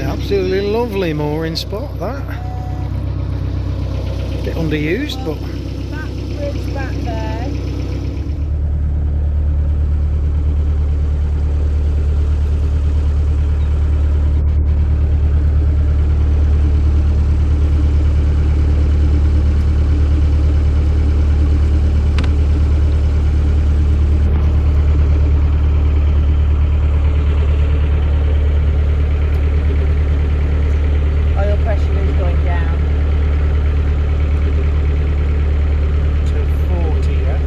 an absolutely lovely mooring spot, that. Bit underused, but... That bridge back there. Oil pressure is going down. to 40, yeah.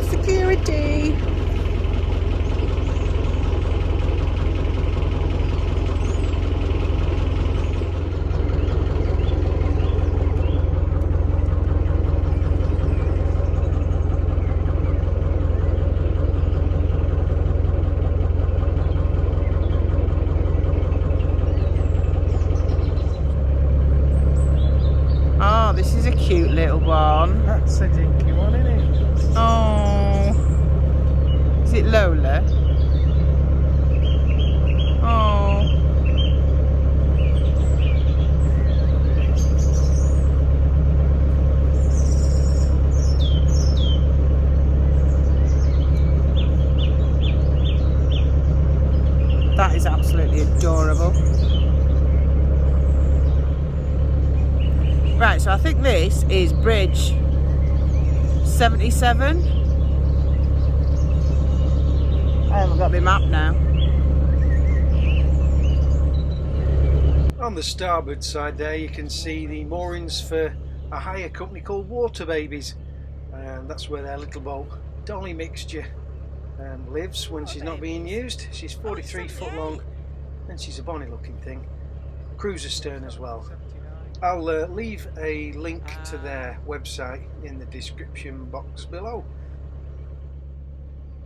Security. Oh, this is a cute little one. That's a dinky one, isn't it? Oh, is it Lola? Oh, that is absolutely adorable. Right, so I think this is bridge 77. I haven't got my map now. On the starboard side there you can see the moorings for a hire company called Water Babies, and that's where their little boat Dolly Mixture lives when she's not being used. She's 43 foot long and she's a bonny looking thing. Cruiser stern as well. I'll leave a link to their website in the description box below.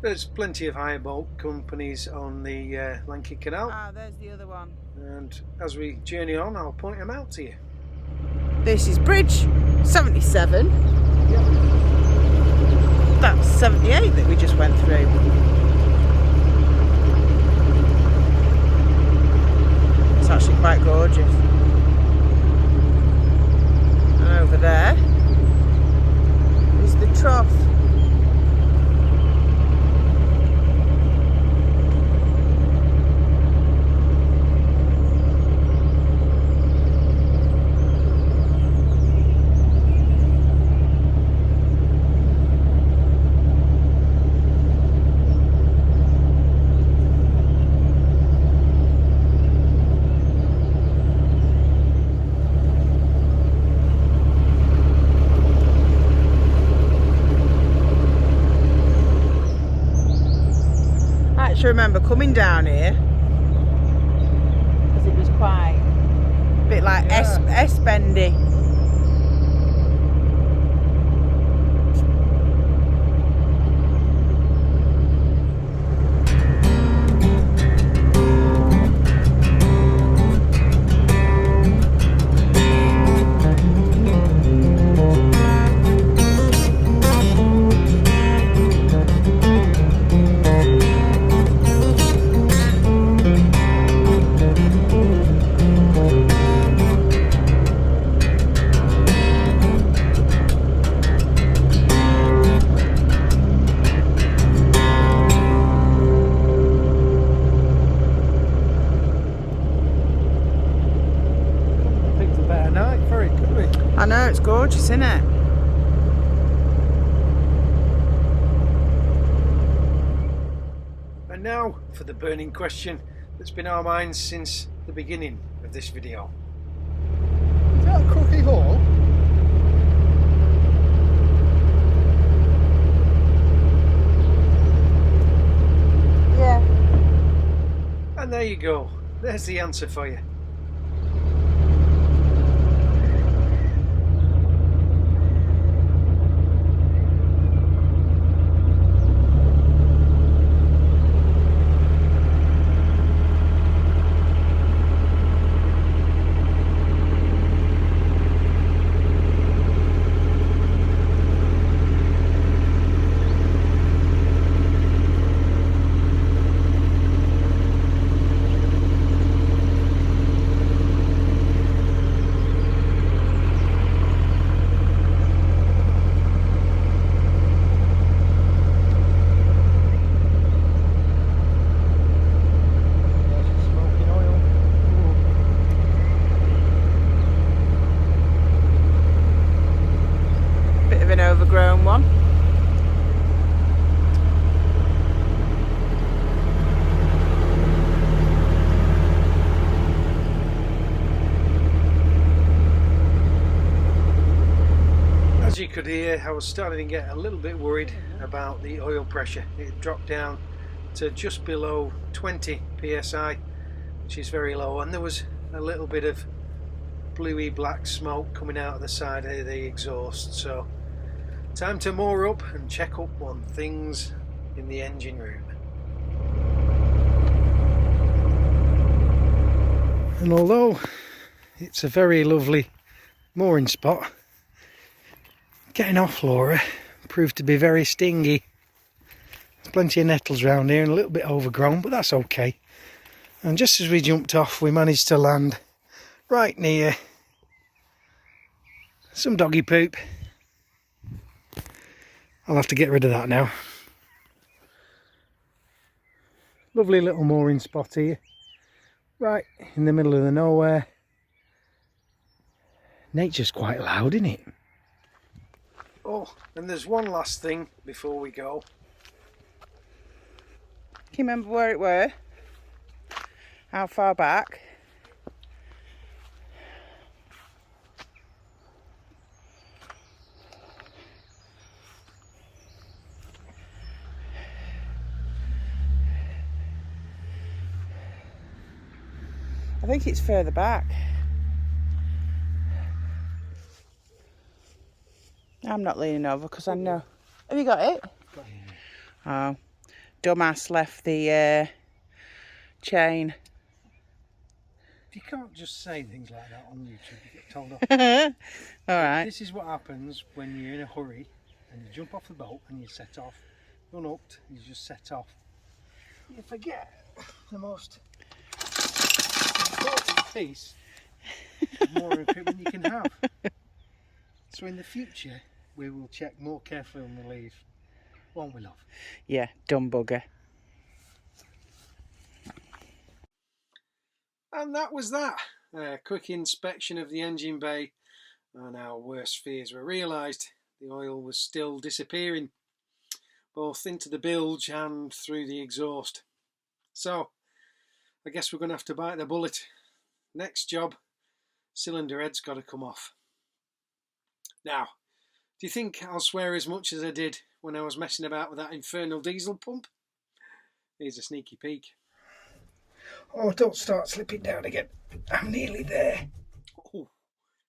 There's plenty of hire boat companies on the Lancaster Canal, Ah, there's the other one. and as we journey on I'll point them out to you. This is bridge 77. That's 78 that we just went through. It's actually quite gorgeous. And over there is the trough. I remember coming down here because it was quite a bit like S-bendy. I know, it's gorgeous, isn't it? And now for the burning question, that's been our minds since the beginning of this video. Is that a crooked hole? Yeah. And there you go, there's the answer for you. Overgrown one. As you could hear, I was starting to get a little bit worried about the oil pressure. It dropped down to just below 20 psi, which is very low, and there was a little bit of bluey black smoke coming out of the side of the exhaust. So time to moor up and check up on things in the engine room. And although it's a very lovely mooring spot, getting off Laura proved to be very stingy. There's plenty of nettles around here and a little bit overgrown, but that's okay. And just as we jumped off, we managed to land right near some doggy poop. I'll have to get rid of that now. Lovely little mooring spot here, right in the middle of the nowhere. Nature's quite loud, isn't it? Oh, and there's one last thing before we go. Can you remember where it were? How far back? I think it's further back. I'm not leaning over because I know. Have you got it? Got it. Oh, dumbass left the chain. You can't just say things like that on YouTube, you get told off. Alright. This is what happens when you're in a hurry and you jump off the boat and you set off. Unhooked, you just set off. You forget the most important piece of mooring equipment you can have. So in the future, we will check more carefully on the leave, won't we, love? Yeah, dumb bugger. And that was that. A quick inspection of the engine bay, and our worst fears were realised. The oil was still disappearing, both into the bilge and through the exhaust. So, I guess we're going to have to bite the bullet. Next job, cylinder head's got to come off. Now, do you think I'll swear as much as I did when I was messing about with that infernal diesel pump? Here's a sneaky peek. Oh, don't start slipping down again. I'm nearly there. Oh,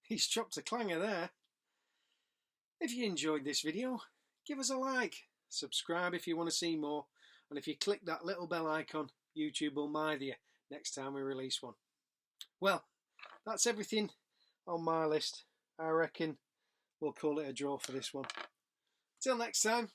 he's chopped a clanger there. If you enjoyed this video, give us a like, subscribe if you want to see more, and if you click that little bell icon, YouTube will mind you next time we release one. Well, that's everything on my list. I reckon we'll call it a draw for this one. Till next time.